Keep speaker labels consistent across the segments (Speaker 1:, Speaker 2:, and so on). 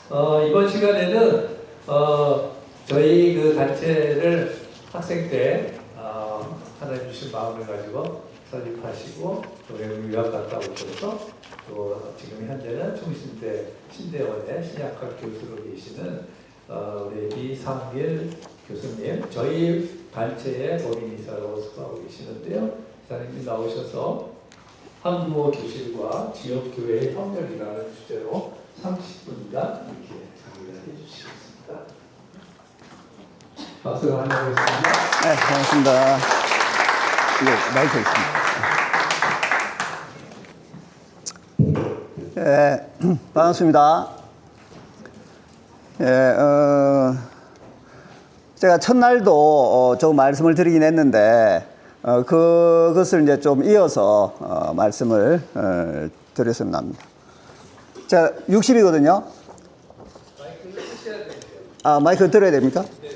Speaker 1: 이번 시간에는 저희 그 단체를 학생 때 하나님 주신 마음을 가지고 설립하시고 또 외국 유학 갔다 오셔서 또 지금 현재는 충신대 신대원의 신약학 교수로 계시는 우리 이상길 교수님, 저희 단체의 법인이사로 수고하고 계시는데요. 이사님이 나오셔서 한국어 교실과 지역교회의 협력이라는 주제로 30분간 이렇게 강의를 해주시겠습니다. 박수를 한번 하겠습니다.
Speaker 2: 네, 반갑습니다. 마이크 있습니다. 네, 반갑습니다. 제가 첫날도 좀 말씀을 드리긴 했는데, 그것을 이제 좀 이어서 말씀을 드렸으면 합니다. 자, 60이거든요.
Speaker 1: 마이크를 쓰셔야 돼요.
Speaker 2: 아, 마이크 들어야 됩니까? 네.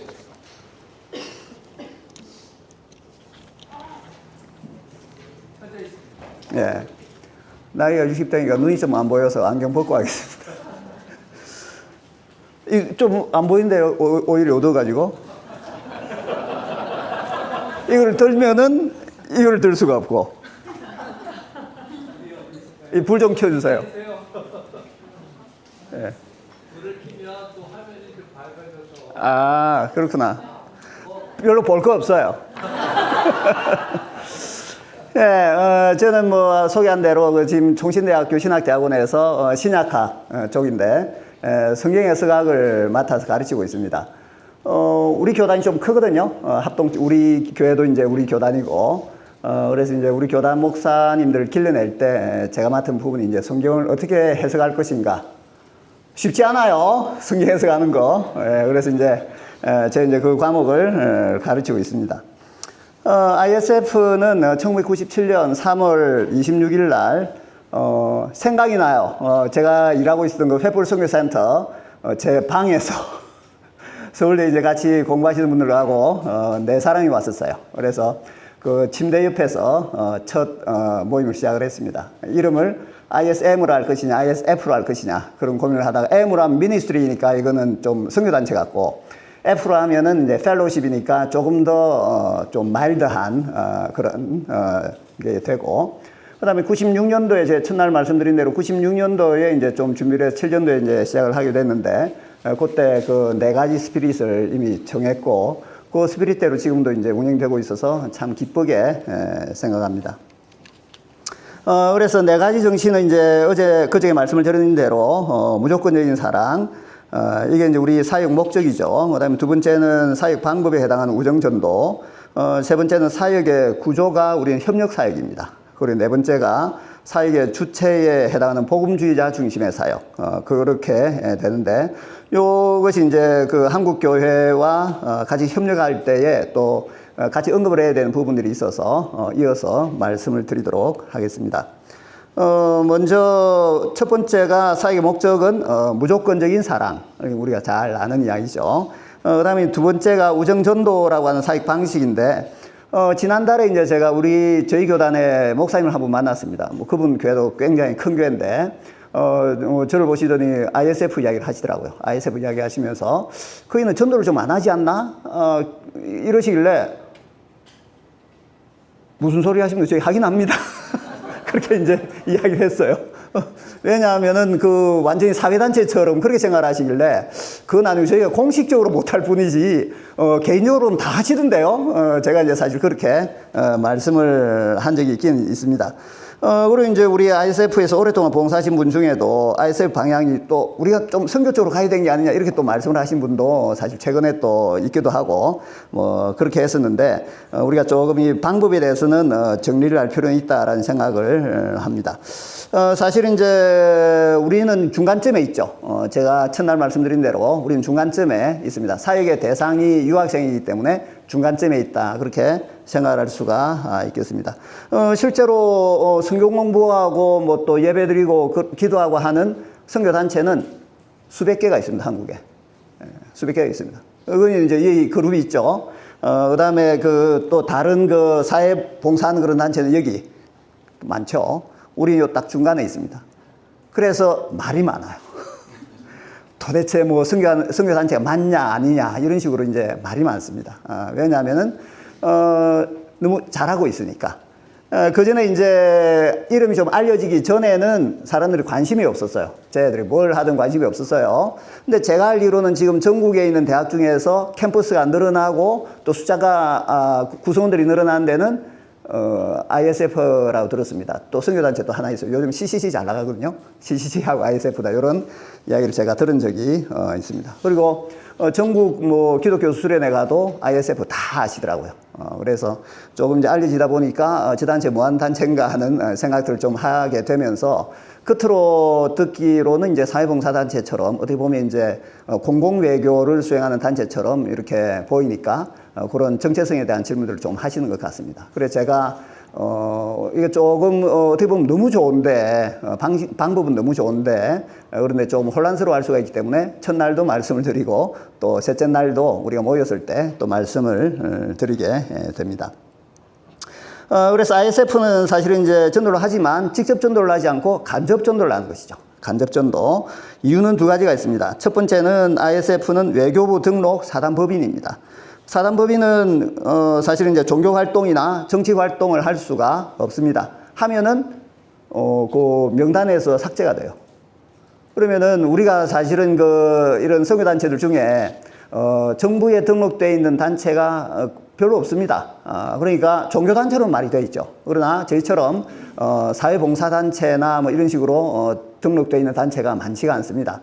Speaker 2: 예. 나이가 60대니까 눈이 좀 안 보여서 안경 벗고 하겠습니다. 좀 안 보이는데요, 오히려 얻어가지고. 이걸 들면은 이걸 들 수가 없고. 이 불 좀 켜주세요. 예.
Speaker 1: 불을 켜면 또 화면이 좀 밝아져서.
Speaker 2: 아, 그렇구나. 별로 볼 거 없어요. 예, 저는 뭐 소개한 대로 지금 총신대학교 신학대학원에서 신약학 쪽인데 성경 해석학을 맡아서 가르치고 있습니다. 우리 교단이 좀 크거든요. 우리 교회도 이제 우리 교단이고, 그래서 이제 우리 교단 목사님들을 길러낼 때 제가 맡은 부분이 이제 성경을 어떻게 해석할 것인가. 쉽지 않아요. 성경 해석하는 거. 그래서 이제 제가 이제 그 과목을 가르치고 있습니다. ISF는 1997년 3월 26일 날, 생각이 나요. 제가 일하고 있었던 그 횃불 선교센터, 제 방에서 서울대 이제 같이 공부하시는 분들하고, 4사람이 왔었어요. 그래서 그 침대 옆에서, 첫, 모임을 시작을 했습니다. 이름을 ISM으로 할 것이냐, ISF로 할 것이냐, 그런 고민을 하다가, M으로 하면 미니스트리니까 이거는 좀 선교단체 같고, F로 하면은 이제 펠로우십이니까 조금 더 좀 마일드한 그런 게 되고, 그다음에 96년도에 제 첫날 말씀드린 대로 96년도에 이제 좀 준비를 해서 7년도에 이제 시작을 하게 됐는데, 그때 그 4가지 스피릿을 이미 정했고, 그 스피릿대로 지금도 이제 운영되고 있어서 참 기쁘게 생각합니다. 그래서 4가지 정신은 이제 그저께 말씀을 드린 대로 무조건적인 사랑, 이게 이제 우리 사역 목적이죠. 그 다음에 2번째는 사역 방법에 해당하는 우정전도, 3번째는 사역의 구조가 우리는 협력사역입니다. 그리고 4번째가 사역의 주체에 해당하는 복음주의자 중심의 사역, 그렇게 되는데, 요것이 이제 그 한국교회와 같이 협력할 때에 또 같이 언급을 해야 되는 부분들이 있어서 이어서 말씀을 드리도록 하겠습니다. 먼저 첫 번째가 사역의 목적은 무조건적인 사랑, 우리가 잘 아는 이야기죠. 그 다음에 2번째가 우정전도라고 하는 사역 방식인데, 지난달에 이제 제가 저희 교단의 목사님을 한 분 만났습니다. 뭐 그분 교회도 굉장히 큰 교회인데, 저를 보시더니 ISF 이야기를 하시더라고요. ISF 이야기 하시면서, 거기는 전도를 좀 안 하지 않나? 이러시길래, 무슨 소리 하시면 저희 하긴 합니다. 그렇게 이제 이야기를 했어요. 왜냐하면은 그 완전히 사회단체처럼 그렇게 생각을 하시길래, 그건 아니고 저희가 공식적으로 못할 뿐이지, 개인적으로는 다 하시던데요. 제가 이제 사실 그렇게, 말씀을 한 적이 있긴 있습니다. 그리고 이제 우리 ISF에서 오랫동안 봉사하신 분 중에도 ISF 방향이 또 우리가 좀 선교 쪽으로 가야 되는 게 아니냐 이렇게 또 말씀을 하신 분도 사실 최근에 또 있기도 하고 뭐 그렇게 했었는데, 우리가 조금 이 방법에 대해서는 정리를 할 필요는 있다라는 생각을 합니다. 사실 이제 우리는 중간점에 있죠. 제가 첫날 말씀드린 대로 우리는 중간점에 있습니다. 사역의 대상이 유학생이기 때문에 중간점에 있다, 그렇게 생각할 수가 있겠습니다. 실제로 성경 공부하고 뭐 또 예배드리고 기도하고 하는 선교단체는 수백 개가 있습니다. 한국에 수백 개가 있습니다. 그건 이제 이 그룹이 있죠. 그 다음에 또 다른 그 사회 봉사하는 그런 단체는 여기 많죠. 우리 요 딱 중간에 있습니다. 그래서 말이 많아요. 도대체 뭐 선교단체가 맞냐 아니냐 이런 식으로 이제 말이 많습니다. 왜냐하면은 너무 잘하고 있으니까. 그 전에 이제 이름이 좀 알려지기 전에는 사람들이 관심이 없었어요. 쟤들이 뭘 하든 관심이 없었어요. 근데 제가 알기로는 지금 전국에 있는 대학 중에서 캠퍼스가 늘어나고 또 숫자가 구성원들이 늘어나는 데는 ISF라고 들었습니다. 또 선교단체 또 하나 있어요. 요즘 CCC 잘 나가거든요. CCC하고 ISF다. 이런 이야기를 제가 들은 적이 있습니다. 그리고 전국 뭐 기독교 수련회 가도 ISF 다 아시더라고요. 그래서 조금 이제 알려지다 보니까 저 단체 뭐하는 단체인가 하는 생각들을 좀 하게 되면서 끝으로 듣기로는 이제 사회봉사단체처럼 어떻게 보면 이제 공공외교를 수행하는 단체처럼 이렇게 보이니까 그런 정체성에 대한 질문들을 좀 하시는 것 같습니다. 그래서 제가 이게 조금 어떻게 보면 너무 좋은데 방법은 너무 좋은데 그런데 좀 혼란스러워할 수가 있기 때문에 첫날도 말씀을 드리고 또 셋째 날도 우리가 모였을 때 또 말씀을 드리게 됩니다. 그래서 ISF는 사실은 이제 전도를 하지만 직접 전도를 하지 않고 간접 전도를 하는 것이죠. 간접 전도. 이유는 두 가지가 있습니다. 첫 번째는 ISF는 외교부 등록 사단법인입니다. 사단법인은 사실은 이제 종교 활동이나 정치 활동을 할 수가 없습니다. 하면은 그 명단에서 삭제가 돼요. 그러면은 우리가 사실은 이런 선교단체들 중에 정부에 등록되어 있는 단체가 별로 없습니다. 그러니까 종교단체로는 말이 되어 있죠. 그러나 저희처럼 사회봉사단체나 뭐 이런 식으로 등록되어 있는 단체가 많지가 않습니다.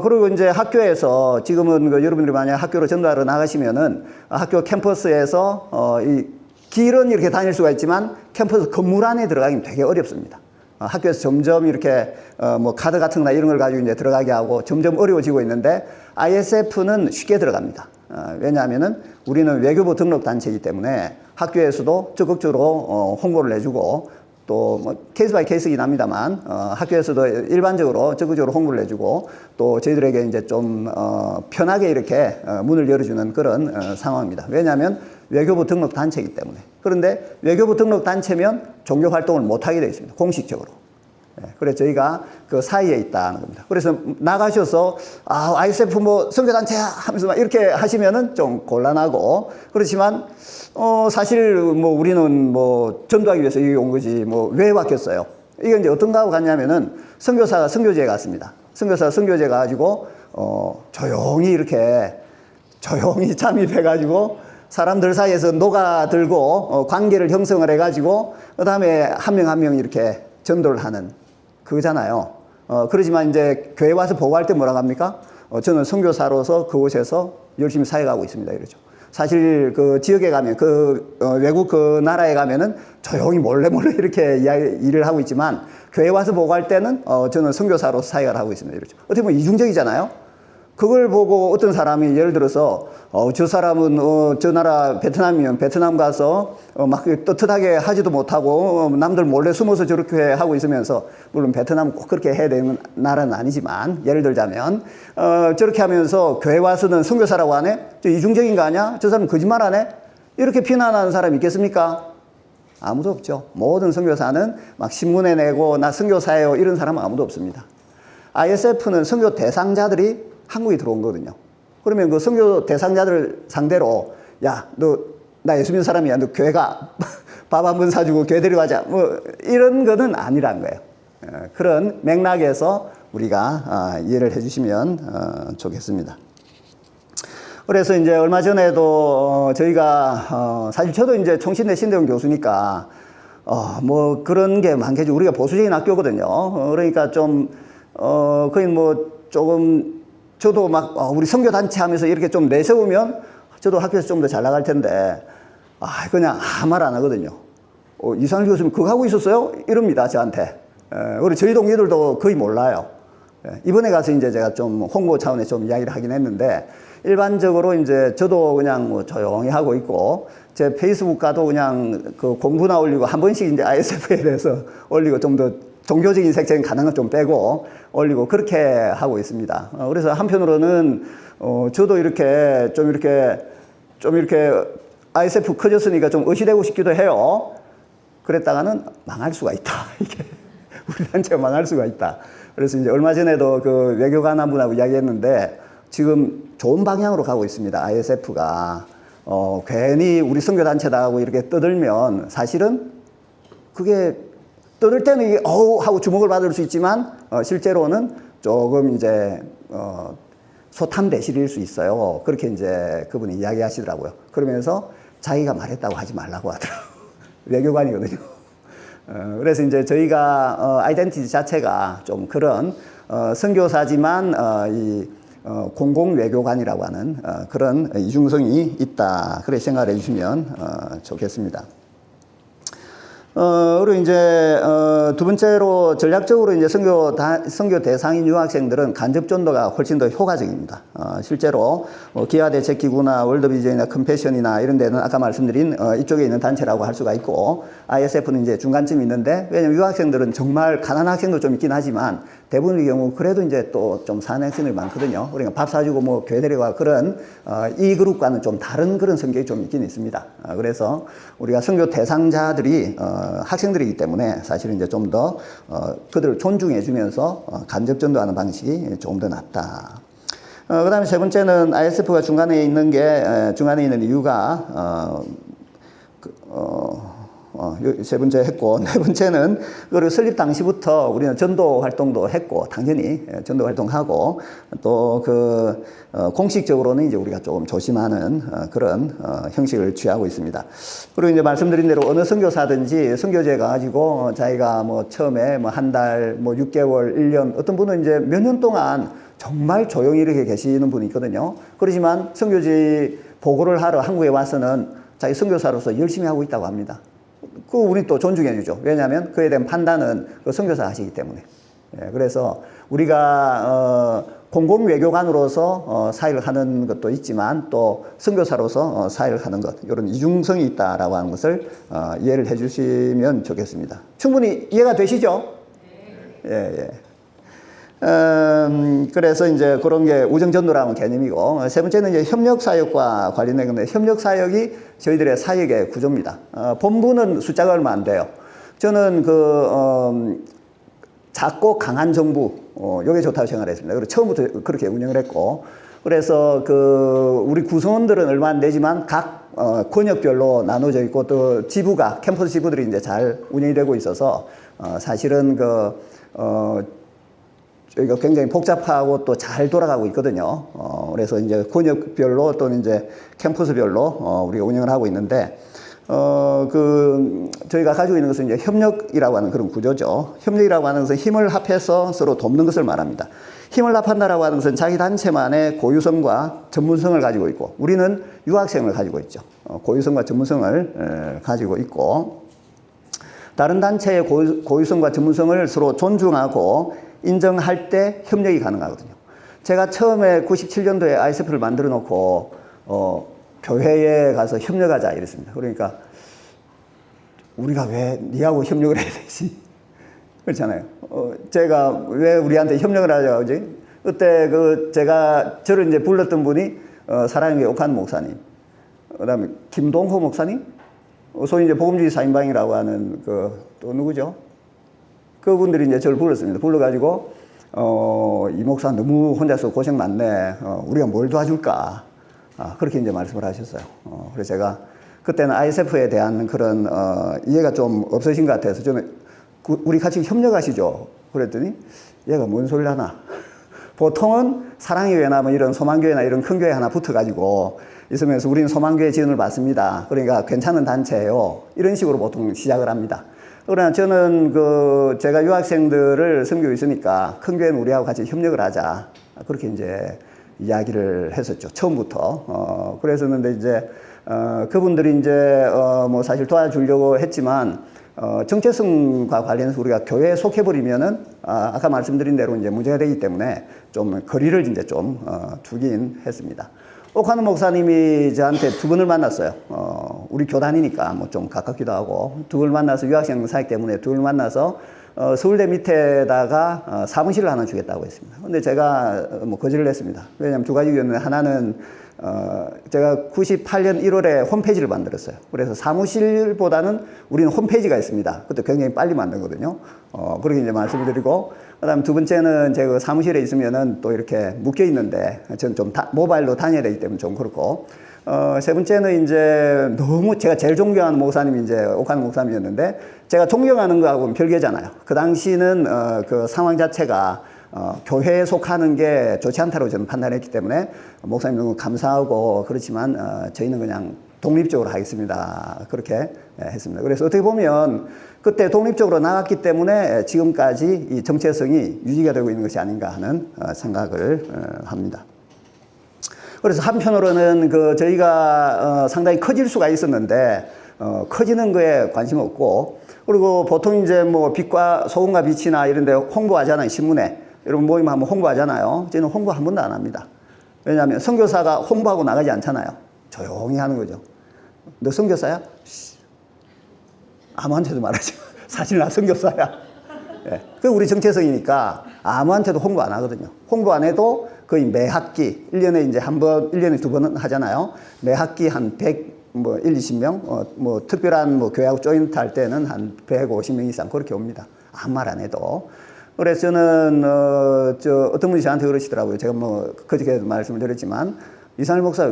Speaker 2: 그리고 이제 학교에서 지금은 여러분들이 만약 학교로 전도하러 나가시면은 학교 캠퍼스에서 이 길은 이렇게 다닐 수가 있지만 캠퍼스 건물 안에 들어가기는 되게 어렵습니다. 학교에서 점점 이렇게 뭐 카드 같은 거나 이런 걸 가지고 이제 들어가게 하고 점점 어려워지고 있는데 ISF는 쉽게 들어갑니다. 왜냐하면은 우리는 외교부 등록 단체이기 때문에 학교에서도 적극적으로 홍보를 해주고 또 뭐 케이스 바이 케이스이긴 합니다만 학교에서도 일반적으로 적극적으로 홍보를 해주고 또 저희들에게 이제 좀 편하게 이렇게 문을 열어주는 그런 상황입니다. 왜냐하면 외교부 등록 단체이기 때문에. 그런데 외교부 등록 단체면 종교 활동을 못 하게 되어 있습니다. 공식적으로. 그래서 저희가 그 사이에 있다는 겁니다. 그래서 나가셔서 ISF 뭐 선교단체야 하면서 막 이렇게 하시면은 좀 곤란하고 그렇지만 사실 뭐 우리는 뭐 전도하기 위해서 여기 온 거지 뭐 왜 왔겠어요? 이게 이제 어떤가 하고 갔냐면은 선교사가 선교지에 갔습니다. 선교사가 선교지에 가가지고 조용히 이렇게 조용히 잠입해가지고 사람들 사이에서 녹아들고 관계를 형성을 해가지고 그 다음에 한 명 한 명 이렇게 전도를 하는 그거잖아요. 그러지만 이제 교회 와서 보고할 때 뭐라고 합니까? 저는 선교사로서 그곳에서 열심히 사역하고 있습니다. 이러죠. 사실 그 지역에 가면 외국 그 나라에 가면은 조용히 몰래 이렇게 일을 하고 있지만 교회 와서 보고할 때는 저는 선교사로서 사역을 하고 있습니다. 이러죠. 어떻게 보면 이중적이잖아요. 그걸 보고 어떤 사람이 예를 들어서 저 사람은 저 나라 베트남이면 베트남 가서 막 떳떳하게 하지도 못하고 남들 몰래 숨어서 저렇게 하고 있으면서 물론 베트남은 꼭 그렇게 해야 되는 나라는 아니지만 예를 들자면 저렇게 하면서 교회 와서는 선교사라고 하네? 저 이중적인 거 아니야? 저 사람 거짓말 하네? 이렇게 비난하는 사람이 있겠습니까? 아무도 없죠. 모든 선교사는 막 신문에 내고 나 선교사예요 이런 사람은 아무도 없습니다. ISF는 선교 대상자들이 한국에 들어온 거거든요. 그러면 그 선교 대상자들 상대로 야, 나 예수 믿는 사람이야. 너 교회 가. 밥 한 번 사주고 교회 데려가자. 뭐 이런 거는 아니란 거예요. 그런 맥락에서 우리가 이해를 해주시면 좋겠습니다. 그래서 이제 얼마 전에도 저희가 사실 저도 이제 총신대 신대원 교수니까 뭐 그런 게 많겠죠. 우리가 보수적인 학교거든요. 그러니까 좀 거의 뭐 조금 저도 막 우리 선교단체 하면서 이렇게 좀 내세우면 저도 학교에서 좀 더 잘 나갈 텐데 그냥 아무 말 안 하거든요. 이상일 교수님 그거 하고 있었어요? 이럽니다 저한테. 그리고 저희 동기들도 거의 몰라요. 이번에 가서 이제 제가 좀 홍보 차원에서 좀 이야기를 하긴 했는데 일반적으로 이제 저도 그냥 뭐 조용히 하고 있고 제 페이스북 가도 그냥 그 공부나 올리고 한 번씩 이제 ISF에 대해서 올리고 좀 더 종교적인 색채는 가능한 좀 빼고 올리고 그렇게 하고 있습니다. 그래서 한편으로는 저도 이렇게 ISF 커졌으니까 좀 의시되고 싶기도 해요. 그랬다가는 망할 수가 있다. 이게 우리 단체가 망할 수가 있다. 그래서 이제 얼마 전에도 그 외교관 한 분하고 이야기했는데 지금 좋은 방향으로 가고 있습니다. ISF가. 괜히 우리 선교단체다 하고 이렇게 떠들면 사실은 그게 떠들 때는 이게 어우 하고 주목을 받을 수 있지만 실제로는 조금 이제 소탐 대실일 수 있어요. 그렇게 이제 그분이 이야기하시더라고요. 그러면서 자기가 말했다고 하지 말라고 하더라고요. 외교관이거든요. 그래서 이제 저희가 아이덴티티 자체가 좀 그런 선교사지만 이 공공외교관이라고 하는 그런 이중성이 있다. 그렇게 생각을 해주시면 좋겠습니다. 그리고 이제 두 번째로 전략적으로 이제 선교 대상인 유학생들은 간접 전도가 훨씬 더 효과적입니다. 실제로 기아대책기구나 월드비전이나 컴패션이나 이런 데는 아까 말씀드린 이쪽에 있는 단체라고 할 수가 있고 ISF는 이제 중간쯤 있는데 왜냐면 유학생들은 정말 가난한 학생도 좀 있긴 하지만 대부분의 경우 그래도 이제 또 좀 사는 학생들이 많거든요. 그러니까 밥 사주고 뭐 교회 데려가 그런 이 그룹과는 좀 다른 그런 성격이 좀 있긴 있습니다. 그래서 우리가 선교 대상자들이 학생들이기 때문에 사실은 이제 좀 더 그들을 존중해 주면서 간접 전도하는 방식이 조금 더 낫다. 그 다음에 세 번째는 ISF가 중간에 있는 이유가 세 번째 했고, 네 번째는, 그리고 설립 당시부터 우리는 전도 활동도 했고, 당연히 전도 활동하고, 또 공식적으로는 이제 우리가 조금 조심하는 그런 형식을 취하고 있습니다. 그리고 이제 말씀드린 대로 어느 선교사든지 선교지에 가가지고 자기가 뭐 처음에 뭐 한 달, 뭐 6개월, 1년, 어떤 분은 이제 몇 년 동안 정말 조용히 이렇게 계시는 분이 있거든요. 그렇지만 선교지 보고를 하러 한국에 와서는 자기 선교사로서 열심히 하고 있다고 합니다. 우리 또 존중해 주죠. 왜냐하면 그에 대한 판단은 선교사 하시기 때문에. 그래서 우리가 공공외교관으로서 사역을 하는 것도 있지만 또 선교사로서 사역을 하는 것, 이런 이중성이 있다라고 하는 것을 이해를 해 주시면 좋겠습니다. 충분히 이해가 되시죠? 예. 그래서 이제 그런 게 우정전도라는 개념이고, 세 번째는 이제 협력사역과 관련된 건데, 협력사역이 저희들의 사역의 구조입니다. 본부는 숫자가 얼마 안 돼요. 저는 작고 강한 정부, 요게 좋다고 생각을 했습니다. 그리고 처음부터 그렇게 운영을 했고, 그래서 우리 구성원들은 얼마 안 되지만 각 권역별로 나눠져 있고, 또 지부가, 캠퍼스 지부들이 이제 잘 운영이 되고 있어서, 사실은 저희가 굉장히 복잡하고 또 잘 돌아가고 있거든요. 그래서 이제 권역별로 또는 이제 캠퍼스별로 우리가 운영을 하고 있는데, 저희가 가지고 있는 것은 이제 협력이라고 하는 그런 구조죠. 협력이라고 하는 것은 힘을 합해서 서로 돕는 것을 말합니다. 힘을 합한다라고 하는 것은 자기 단체만의 고유성과 전문성을 가지고 있고, 우리는 유학생을 가지고 있죠. 고유성과 전문성을 가지고 있고, 다른 단체의 고유성과 전문성을 서로 존중하고 인정할 때 협력이 가능하거든요. 제가 처음에 97년도에 ISF를 만들어 놓고 교회에 가서 협력하자 이랬습니다. 그러니까 우리가 왜 니하고 협력을 해야 되지? 그렇잖아요. 제가 왜 우리한테 협력을 하자고 하지? 그때 저를 이제 불렀던 분이 사랑의 옥한 목사님, 그다음에 김동호 목사님, 소위 이제 복음주의 사인방이라고 하는 또 누구죠? 그분들이 이제 저를 불렀습니다. 불러가지고, 이 목사 너무 혼자서 고생 많네. 우리가 뭘 도와줄까? 그렇게 이제 말씀을 하셨어요. 그래서 제가 그때는 ISF에 대한 그런, 이해가 좀 없으신 것 같아서 저는 우리 같이 협력하시죠. 그랬더니 얘가 뭔 소리를 하나. 보통은 사랑의교회나 뭐 이런 소망교회나 이런 큰 교회 하나 붙어가지고 있으면서 우리는 소망교회 지원을 받습니다. 그러니까 괜찮은 단체예요. 이런 식으로 보통 시작을 합니다. 그러나 저는 제가 유학생들을 섬기고 있으니까 큰 교회는 우리하고 같이 협력을 하자. 그렇게 이제 이야기를 했었죠. 처음부터. 그랬었는데 이제, 그분들이 이제, 뭐 사실 도와주려고 했지만, 정체성과 관련해서 우리가 교회에 속해버리면은, 아까 말씀드린 대로 이제 문제가 되기 때문에 좀 거리를 이제 좀, 두긴 했습니다. 옥하는 목사님이 저한테 두 분을 만났어요. 우리 교단이니까 뭐 좀 가깝기도 하고, 두 분을 만나서 유학생 사역 때문에 두 분을 만나서 서울대 밑에다가 사무실을 하나 주겠다고 했습니다. 근데 제가 뭐 거절을 했습니다. 왜냐하면 두 가지 이유는, 하나는 제가 98년 1월에 홈페이지를 만들었어요. 그래서 사무실보다는 우리는 홈페이지가 있습니다. 그때 굉장히 빨리 만든 거거든요. 그렇게 이제 말씀을 드리고, 그다음 두 번째는 제가 그 사무실에 있으면은 또 이렇게 묶여 있는데 저는 좀 모바일로 다녀야 되기 때문에 좀 그렇고. 세 번째는 이제 너무 제가 제일 존경하는 목사님이 이제 옥한 목사님이었는데 제가 존경하는 거하고는 별개잖아요. 그 당시는 그 상황 자체가 교회에 속하는 게 좋지 않다고 저는 판단했기 때문에 목사님 너무 감사하고 그렇지만 저희는 그냥 독립적으로 하겠습니다. 그렇게 했습니다. 그래서 어떻게 보면 그때 독립적으로 나갔기 때문에 지금까지 이 정체성이 유지가 되고 있는 것이 아닌가 하는 생각을 합니다. 그래서 한편으로는 그 저희가 상당히 커질 수가 있었는데 커지는 거에 관심 없고 그리고 보통 이제 뭐 빛과 소금과 빛이나 이런 데 홍보하잖아요. 신문에. 여러분 모임 한번 홍보하잖아요. 저는 홍보 한 번도 안 합니다. 왜냐하면 선교사가 홍보하고 나가지 않잖아요. 조용히 하는 거죠. 너 선교사야? 아무한테도 말하지 마. 사실 나 선교사야. 예. 그 우리 정체성이니까 아무한테도 홍보 안 하거든요. 홍보 안 해도 거의 매 학기, 1년에 이제 한 번, 1년에 두 번은 하잖아요. 매 학기 한 100, 뭐 1, 20명, 뭐 특별한 뭐 교회하고 조인트 할 때는 한 150명 이상 그렇게 옵니다. 아무 말 안 해도. 그래서 저는, 어떤 분이 저한테 그러시더라고요. 제가 뭐 그저께 말씀을 드렸지만, 이상일 목사,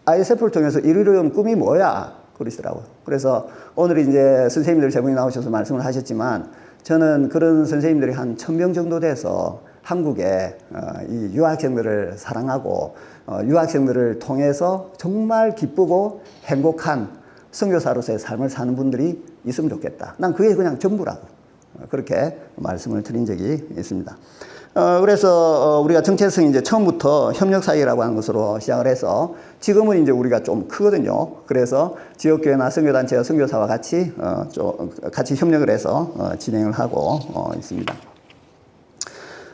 Speaker 2: ISF를 통해서 이루려는 꿈이 뭐야? 그러시더라고요. 그래서 오늘 이제 선생님들 세 분이 나오셔서 말씀을 하셨지만, 저는 그런 선생님들이 한 1000명 정도 돼서 한국에 이 유학생들을 사랑하고 유학생들을 통해서 정말 기쁘고 행복한 선교사로서의 삶을 사는 분들이 있으면 좋겠다. 난 그게 그냥 전부라고 그렇게 말씀을 드린 적이 있습니다. 그래서 우리가 정체성이 이제 처음부터 협력사역이라고 하는 것으로 시작을 해서 지금은 이제 우리가 좀 크거든요. 그래서 지역교회나 선교단체와 선교사와 같이 같이 협력을 해서 진행을 하고 있습니다.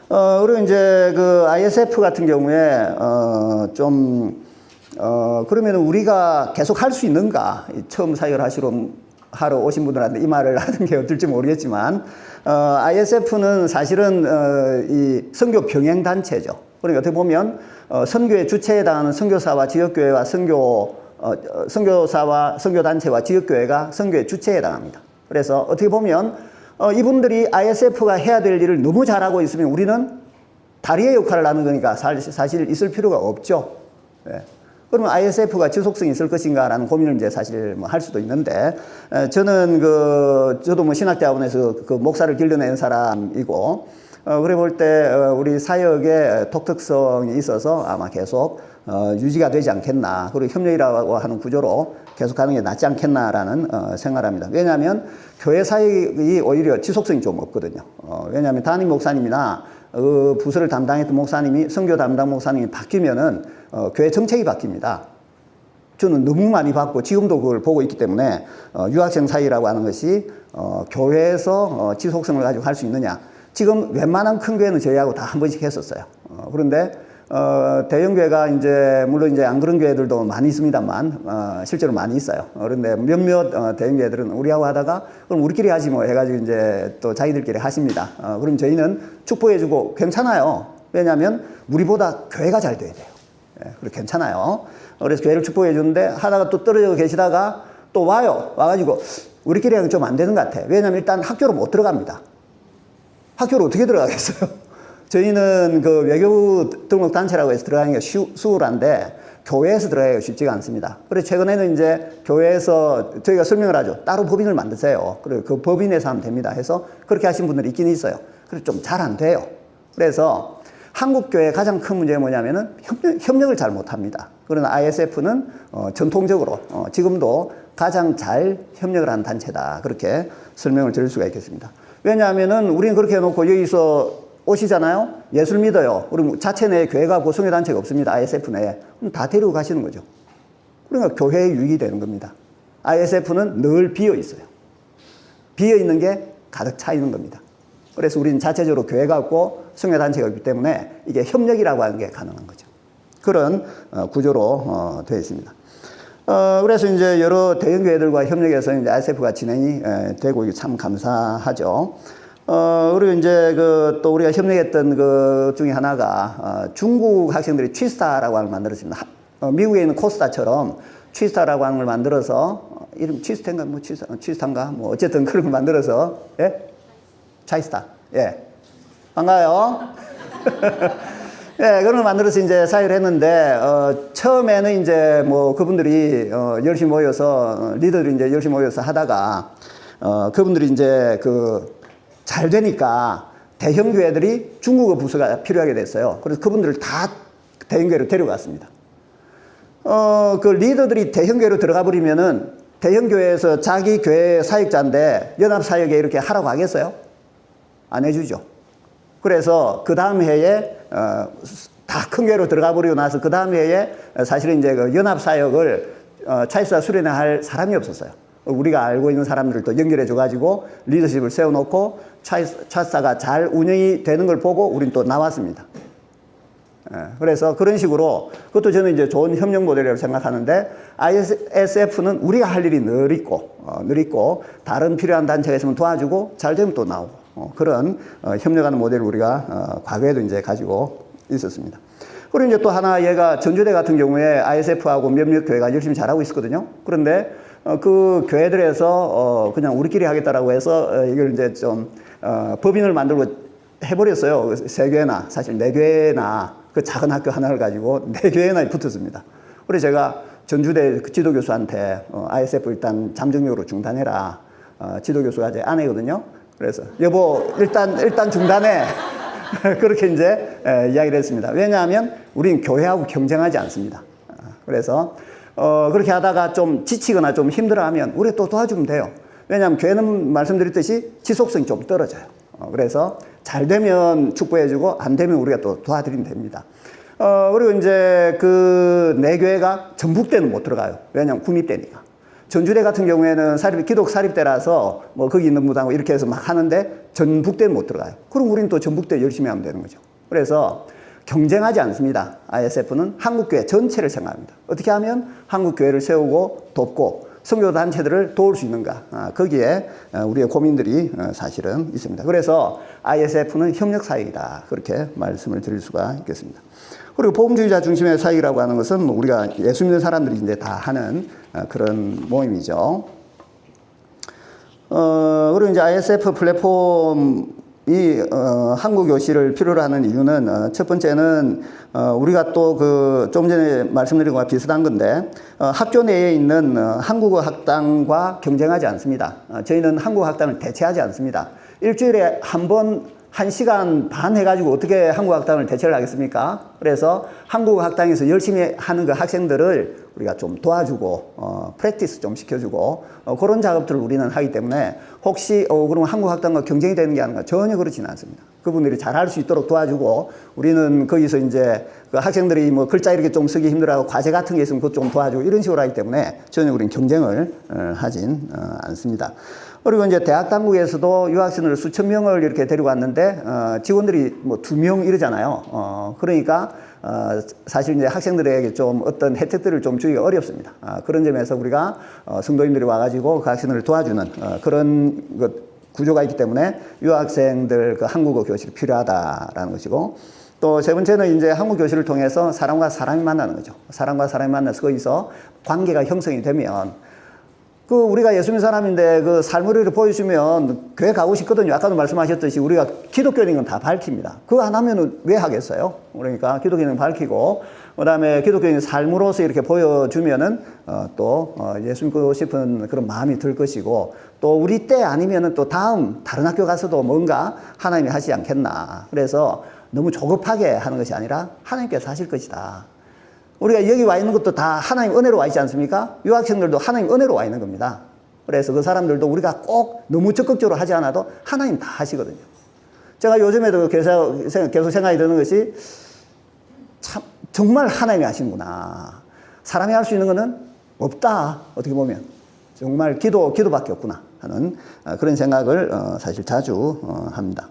Speaker 2: 그리고 이제 그 ISF 같은 경우에 그러면 우리가 계속 할 수 있는가? 처음 사역을 하러 오신 분들한테 이 말을 하는 게 어떨지 모르겠지만, ISF는 사실은 이 선교 병행 단체죠. 그러니까 어떻게 보면 선교의 주체에 해당하는 선교사와 지역교회와 선교사와 선교단체와 지역교회가 선교의 주체에 해당합니다. 그래서 어떻게 보면 이분들이 ISF가 해야 될 일을 너무 잘하고 있으면 우리는 다리의 역할을 하는 거니까 사실 있을 필요가 없죠. 예. 그러면 ISF가 지속성이 있을 것인가라는 고민을 이제 사실 뭐 할 수도 있는데, 저는 저도 뭐 신학대학원에서 그 목사를 길러낸 사람이고, 그래 볼 때 우리 사역의 독특성이 있어서 아마 계속 유지가 되지 않겠나, 그리고 협력이라고 하는 구조로 계속 가는 게 낫지 않겠나라는 생각을 합니다. 왜냐하면 교회 사역이 오히려 지속성이 좀 없거든요. 왜냐하면 담임 목사님이나 부서를 담당했던 목사님이 선교 담당 목사님이 바뀌면은 교회 정책이 바뀝니다. 저는 너무 많이 봤고 지금도 그걸 보고 있기 때문에 유학생 사역이라고 하는 것이 교회에서 지속성을 가지고 할 수 있느냐. 지금 웬만한 큰 교회는 저희하고 다 한 번씩 했었어요. 그런데 대형교회가 이제 물론 이제 안 그런 교회들도 많이 있습니다만 실제로 많이 있어요. 그런데 몇몇 대형교회들은 우리하고 하다가 그럼 우리끼리 하지 뭐 해가지고 이제 또 자기들끼리 하십니다. 그럼 저희는 축복해주고 괜찮아요. 왜냐하면 우리보다 교회가 잘 돼야 돼요. 예, 그래 괜찮아요. 그래서 교회를 축복해 주는데 하다가 또 떨어져 계시다가 또 와가지고 우리끼리 하면 좀 안 되는 것 같아. 왜냐하면 일단 학교로 못 들어갑니다. 학교로 어떻게 들어가겠어요? 저희는 그 외교 등록 단체라고 해서 들어가는 게 수월한데 교회에서 들어가기가 쉽지가 않습니다. 그래서 최근에는 이제 교회에서 저희가 설명을 하죠. 따로 법인을 만드세요. 그리고 그 법인에서 하면 됩니다. 해서 그렇게 하신 분들이 있긴 있어요. 그래서 좀 잘 안 돼요. 그래서 한국 교회의 가장 큰 문제가 뭐냐면은 협력을 잘 못합니다. 그러나 ISF는 전통적으로 지금도 가장 잘 협력을 하는 단체다. 그렇게 설명을 드릴 수가 있겠습니다. 왜냐하면은 우리는 그렇게 해놓고 여기서 오시잖아요. 예술 믿어요. 우리 자체 내에 교회가 없고 선교단체가 없습니다. ISF 내에. 그럼 다 데리고 가시는 거죠. 그러니까 교회의 유익이 되는 겁니다. ISF는 늘 비어 있어요. 비어 있는 게 가득 차 있는 겁니다. 그래서 우리는 자체적으로 교회가 없고 선교단체가 없기 때문에 이게 협력이라고 하는 게 가능한 거죠. 그런 구조로 되어 있습니다. 그래서 이제 여러 대형교회들과 협력해서 이제 ISF가 진행이 되고 참 감사하죠. 그리고 이제 또 우리가 협력했던 그 중에 하나가 중국 학생들이 취스타라고 하는 걸 만들었습니다. 미국에 있는 코스타처럼 취스타라고 하는 걸 만들어서 이름 취스타인가 뭐 취스타인가 뭐 어쨌든 그런 걸 만들어서 예? 차이스타. 예. 반가워요. 예, 그런 걸 만들어서 이제 사회를 했는데, 처음에는 이제 뭐 그분들이, 열심히 모여서, 리더들이 이제 열심히 모여서 하다가, 그분들이 이제 잘 되니까 대형 교회들이 중국어 부서가 필요하게 됐어요. 그래서 그분들을 다 대형 교회로 데려갔습니다. 그 리더들이 대형 교회로 들어가 버리면은 대형 교회에서 자기 교회 사역자인데 연합 사역에 이렇게 하라고 하겠어요? 안 해주죠. 그래서 그 다음 해에 다 큰 교회로 들어가 버리고 나서 그 다음 해에 사실은 이제 그 연합 사역을 차이사 수련할 사람이 없었어요. 우리가 알고 있는 사람들도 연결해 줘가지고 리더십을 세워놓고 차이사가 잘 운영이 되는 걸 보고 우린 또 나왔습니다. 그래서 그런 식으로 그것도 저는 이제 좋은 협력 모델이라고 생각하는데 ISF는 우리가 할 일이 늘 있고 다른 필요한 단체가 있으면 도와주고 잘 되면 또 나오고 그런 협력하는 모델을 우리가 과거에도 이제 가지고 있었습니다. 그리고 이제 또 하나 얘가 전주대 같은 경우에 ISF하고 몇몇 교회가 열심히 잘하고 있었거든요. 그런데 그 교회들에서 그냥 우리끼리 하겠다라고 해서 이걸 이제 좀 법인을 만들고 해버렸어요. 3교회나 사실 4교회나 그 작은 학교 하나를 가지고 4교회나 붙었습니다. 그래서 제가 전주대 지도교수한테 ISF 일단 잠정적으로 중단해라. 지도교수가 제 아내거든요. 그래서 여보 일단 중단해. 그렇게 이제 이야기를 했습니다. 왜냐하면 우리는 교회하고 경쟁하지 않습니다. 그래서 그렇게 하다가 좀 지치거나 좀 힘들어하면 우리 또 도와주면 돼요. 왜냐하면 교회는 말씀드렸듯이 지속성이 좀 떨어져요. 그래서 잘 되면 축복해주고 안 되면 우리가 또 도와드리면 됩니다. 그리고 이제 그 4교회가 전북대는 못 들어가요. 왜냐하면 군입대니까. 전주대 같은 경우에는 기독 사립대라서 뭐 거기 있는 무당하고 이렇게 해서 막 하는데 전북대는 못 들어가요. 그럼 우리는 또 전북대 열심히 하면 되는 거죠. 그래서 경쟁하지 않습니다. ISF는 한국교회 전체를 생각합니다. 어떻게 하면 한국교회를 세우고 돕고 선교단체들을 도울 수 있는가. 거기에 우리의 고민들이 사실은 있습니다. 그래서 ISF는 협력사역이다. 그렇게 말씀을 드릴 수가 있겠습니다. 그리고 복음주의자 중심의 사역이라고 하는 것은 우리가 예수 믿는 사람들이 이제 다 하는 그런 모임이죠. 그리고 이제 ISF 플랫폼이 한국교실을 필요로 하는 이유는 첫 번째는 우리가 또 좀 전에 말씀드린 것과 비슷한 건데 학교 내에 있는 한국어 학당과 경쟁하지 않습니다. 저희는 한국어 학당을 대체하지 않습니다. 일주일에 한 번 1시간 반 해가지고 어떻게 한국어 학당을 대체를 하겠습니까? 그래서 한국어 학당에서 열심히 하는 그 학생들을 우리가 좀 도와주고 프랙티스 좀 시켜주고 그런 작업들을 우리는 하기 때문에 혹시 그럼 한국어 학당과 경쟁이 되는 게 아닌가? 전혀 그렇지는 않습니다. 그분들이 잘할 수 있도록 도와주고 우리는 거기서 이제 그 학생들이 뭐 글자 이렇게 좀 쓰기 힘들어하고 과제 같은 게 있으면 그것 좀 도와주고 이런 식으로 하기 때문에 전혀 우리는 경쟁을 하진 않습니다. 그리고 이제 대학 당국에서도 유학생을 수천 명을 이렇게 데리고 왔는데 직원들이 뭐 2명 이러잖아요. 그러니까 사실 이제 학생들에게 좀 어떤 혜택들을 좀 주기가 어렵습니다. 그런 점에서 우리가 성도님들이 와가지고 그 학생들을 도와주는 그런 구조가 있기 때문에 유학생들 그 한국어 교실이 필요하다라는 것이고 또 세 번째는 이제 한국 교실을 통해서 사람과 사람이 만나는 거죠. 사람과 사람이 만나서 거기서 관계가 형성이 되면 우리가 예수 믿는 사람인데 그 삶을 이렇게 보여주면 교회 가고 싶거든요. 아까도 말씀하셨듯이 우리가 기독교인인 건 다 밝힙니다. 그거 안 하면 왜 하겠어요? 그러니까 기독교인은 밝히고, 그 다음에 기독교인 삶으로서 이렇게 보여주면은, 예수 믿고 싶은 그런 마음이 들 것이고, 또 우리 때 아니면은 또 다른 학교 가서도 뭔가 하나님이 하시지 않겠나. 그래서 너무 조급하게 하는 것이 아니라 하나님께서 하실 것이다. 우리가 여기 와 있는 것도 다 하나님 은혜로 와 있지 않습니까? 유학생들도 하나님 은혜로 와 있는 겁니다. 그래서 그 사람들도 우리가 꼭 너무 적극적으로 하지 않아도 하나님 다 하시거든요. 제가 요즘에도 계속 생각이 드는 것이 참 정말 하나님이 하시는구나. 사람이 할 수 있는 것은 없다. 어떻게 보면 정말 기도밖에 없구나 하는 그런 생각을 사실 자주 합니다.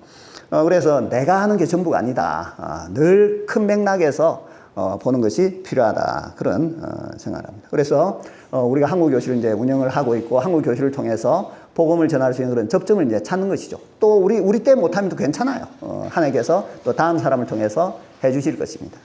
Speaker 2: 그래서 내가 하는 게 전부가 아니다. 늘 큰 맥락에서 보는 것이 필요하다. 그런 생각을 합니다. 그래서 우리가 한국교실을 이제 운영을 하고 있고 한국교실을 통해서 복음을 전할 수 있는 그런 접점을 이제 찾는 것이죠. 또 우리 때 못하면 또 괜찮아요. 하나님께서 또 다음 사람을 통해서 해 주실 것입니다.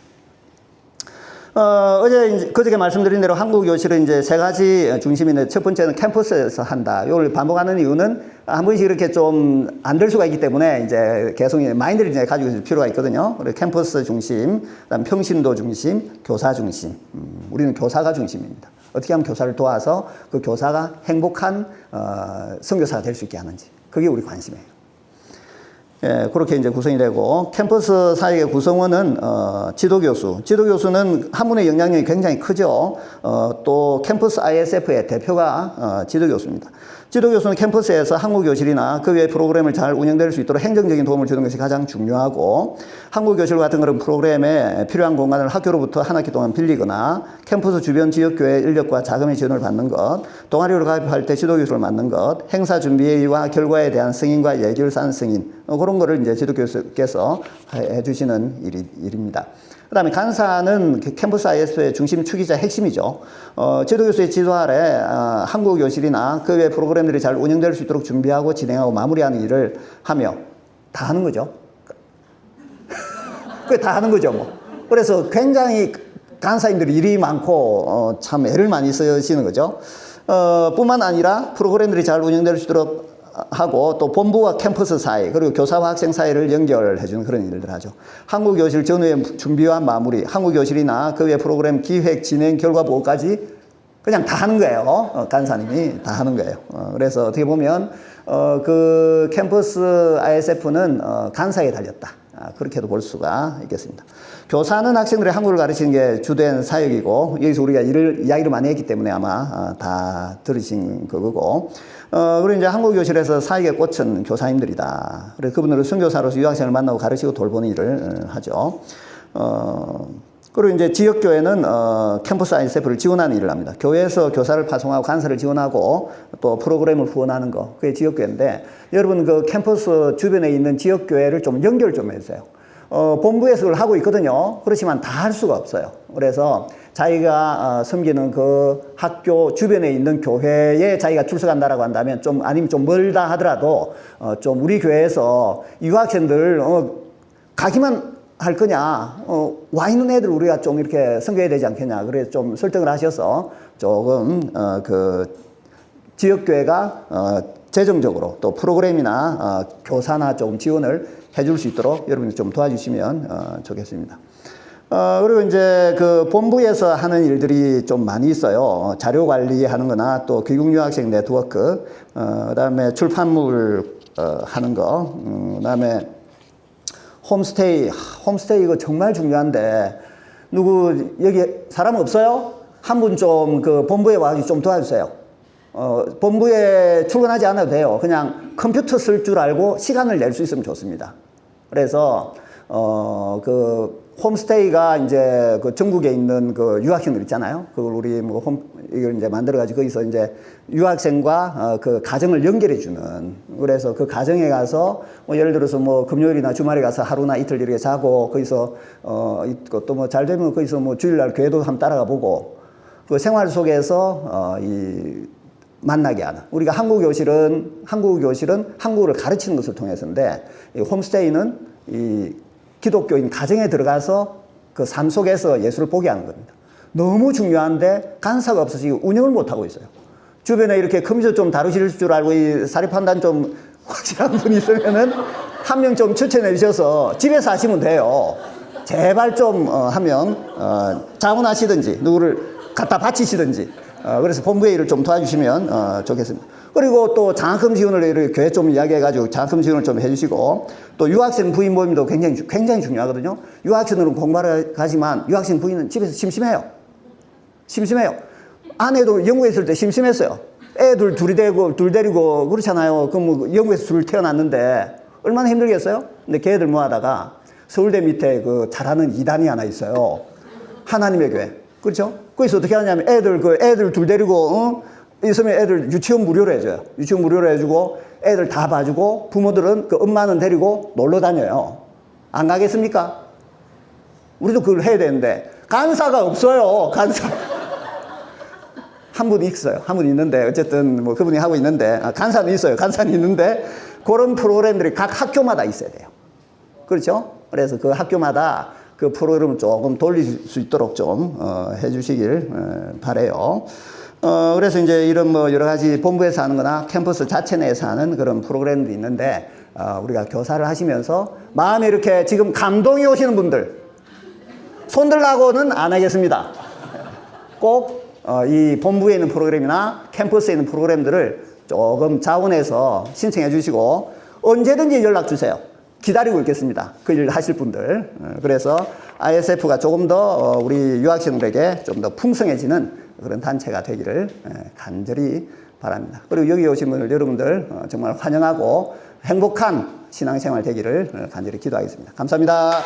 Speaker 2: 그저께 말씀드린 대로 한국교실은 이제 세 가지 중심인데 첫 번째는 캠퍼스에서 한다. 이걸 반복하는 이유는 한 번씩 이렇게 좀 안 될 수가 있기 때문에 이제 계속 마인드를 이제 가지고 있을 필요가 있거든요. 그리고 캠퍼스 중심, 그다음 평신도 중심, 교사 중심. 우리는 교사가 중심입니다. 어떻게 하면 교사를 도와서 그 교사가 행복한 선교사가 될 수 있게 하는지. 그게 우리 관심이에요. 예, 그렇게 이제 구성이 되고, 캠퍼스 사이의 구성원은, 지도교수. 지도교수는 학문의 영향력이 굉장히 크죠. 또 캠퍼스 ISF의 대표가, 지도교수입니다. 지도교수는 캠퍼스에서 한국교실이나 그 외 프로그램을 잘 운영될 수 있도록 행정적인 도움을 주는 것이 가장 중요하고, 한국교실 같은 그런 프로그램에 필요한 공간을 학교로부터 한 학기 동안 빌리거나, 캠퍼스 주변 지역교회 인력과 자금의 지원을 받는 것, 동아리로 가입할 때 지도교수를 맡는 것, 행사 준비와 결과에 대한 승인과 예결 산 승인, 그런 거를 이제 지도교수께서 해주시는 일입니다. 그 다음에 간사는 캠퍼스 ISF의 중심 축이자 핵심이죠. 지도교수의 지도 아래 한국교실이나 그 외 프로그램들이 잘 운영될 수 있도록 준비하고 진행하고 마무리하는 일을 하며 다 하는 거죠. 그게 다 하는 거죠, 뭐. 그래서 굉장히 간사님들이 일이 많고 참 애를 많이 쓰시는 거죠. 뿐만 아니라 프로그램들이 잘 운영될 수 있도록 하고 또 본부와 캠퍼스 사이 그리고 교사와 학생 사이를 연결해주는 그런 일들 하죠. 한국교실 전후의 준비와 마무리, 한국교실이나 그 외 프로그램 기획, 진행, 결과 보고까지 그냥 다 하는 거예요. 간사님이 다 하는 거예요. 그래서 어떻게 보면 그 캠퍼스 ISF는 간사에 달렸다. 그렇게도 볼 수가 있겠습니다. 교사는 학생들이 한국어를 가르치는 게 주된 사역이고 여기서 우리가 이야기를 많이 했기 때문에 아마 다 들으신 거고 그리고 이제 한국교실에서 사역의 꽃은 교사님들이다. 그래서 그분들은 선교사로서 유학생을 만나고 가르치고 돌보는 일을 하죠. 그리고 이제 지역교회는 캠퍼스 ISF를 지원하는 일을 합니다. 교회에서 교사를 파송하고 간사를 지원하고 또 프로그램을 후원하는 거 그게 지역교회인데 여러분 그 캠퍼스 주변에 있는 지역교회를 좀 연결 좀 해주세요. 본부에서 그걸 하고 있거든요. 그렇지만 다 할 수가 없어요. 그래서 자기가 섬기는 그 학교 주변에 있는 교회에 자기가 출석한다라고 한다면 좀 아니면 좀 멀다 하더라도 좀 우리 교회에서 유학생들 가기만 할 거냐, 와 있는 애들 우리가 좀 이렇게 섬겨야 되지 않겠냐. 그래서 좀 설득을 하셔서 조금, 지역교회가, 재정적으로 또 프로그램이나, 교사나 조금 지원을 해줄 수 있도록 여러분이 좀 도와주시면, 좋겠습니다. 그리고 이제 그 본부에서 하는 일들이 좀 많이 있어요. 자료 관리하는 거나 또 귀국유학생 네트워크, 그 다음에 출판물, 하는 거, 그 다음에 홈스테이 이거 정말 중요한데 누구 여기 사람 없어요? 한 분 좀 그 본부에 와서 좀 도와주세요. 본부에 출근하지 않아도 돼요. 그냥 컴퓨터 쓸 줄 알고 시간을 낼 수 있으면 좋습니다. 그래서 그 홈스테이가 이제 그 전국에 있는 그 유학생들 있잖아요. 그걸 우리 뭐 이걸 이제 만들어가지고 거기서 이제 유학생과 그 가정을 연결해주는. 그래서 그 가정에 가서 뭐 예를 들어서 뭐 금요일이나 주말에 가서 하루나 이틀 이렇게 자고 거기서 있고 또 뭐 잘 되면 거기서 뭐 주일날 교회도 한번 따라가 보고 그 생활 속에서 만나게 하는. 우리가 한국교실은 한국어를 가르치는 것을 통해서인데 이 홈스테이는 이 기독교인 가정에 들어가서 그 삶 속에서 예수를 보게 하는 겁니다. 너무 중요한데 간사가 없어서 운영을 못하고 있어요. 주변에 이렇게 컴퓨터 좀 다루실 줄 알고 이 사립 판단 좀 확실한 분이 있으면은 한 명 좀 추천해 주셔서 집에서 하시면 돼요. 제발 좀 하면 자문하시든지 누구를 갖다 바치시든지 그래서 본부의 일을 좀 도와주시면 좋겠습니다. 그리고 또 장학금 지원을 이렇게 교회 좀 이야기해가지고 장학금 지원을 좀 해주시고 또 유학생 부인 모임도 굉장히 중요하거든요. 유학생들은 공부하러 가지만 유학생 부인은 집에서 심심해요. 아내도 영국에 있을 때 심심했어요. 애들 둘 데리고 그렇잖아요. 그럼 뭐 영국에서 둘 태어났는데 얼마나 힘들겠어요? 근데 걔들 모아다가 서울대 밑에 그 잘하는 이단이 하나 있어요. 하나님의 교회. 그렇죠? 거기서 어떻게 하냐면 애들 둘 데리고 있으면 애들 유치원 무료로 해줘요. 유치원 무료로 해주고 애들 다 봐주고 부모들은 그 엄마는 데리고 놀러 다녀요. 안 가겠습니까? 우리도 그걸 해야 되는데 간사가 없어요. 간사. 한 분 있어요. 한 분 있는데 어쨌든 뭐 그분이 하고 있는데 간사는 있어요. 간사는 있는데 그런 프로그램들이 각 학교마다 있어야 돼요. 그렇죠? 그래서 그 학교마다 그 프로그램을 조금 돌릴 수 있도록 좀 해주시길 바래요. 그래서 이제 이런 뭐 여러 가지 본부에서 하는 거나 캠퍼스 자체 내에서 하는 그런 프로그램도 있는데, 우리가 교사를 하시면서 마음에 이렇게 지금 감동이 오시는 분들, 손들라고는 안 하겠습니다. 꼭 이 본부에 있는 프로그램이나 캠퍼스에 있는 프로그램들을 조금 자원해서 신청해 주시고 언제든지 연락 주세요. 기다리고 있겠습니다. 그 일 하실 분들. 그래서 ISF가 조금 더 우리 유학생들에게 좀 더 풍성해지는 그런 단체가 되기를 간절히 바랍니다. 그리고 여기 오신 분들 여러분들 정말 환영하고 행복한 신앙생활 되기를 간절히 기도하겠습니다. 감사합니다.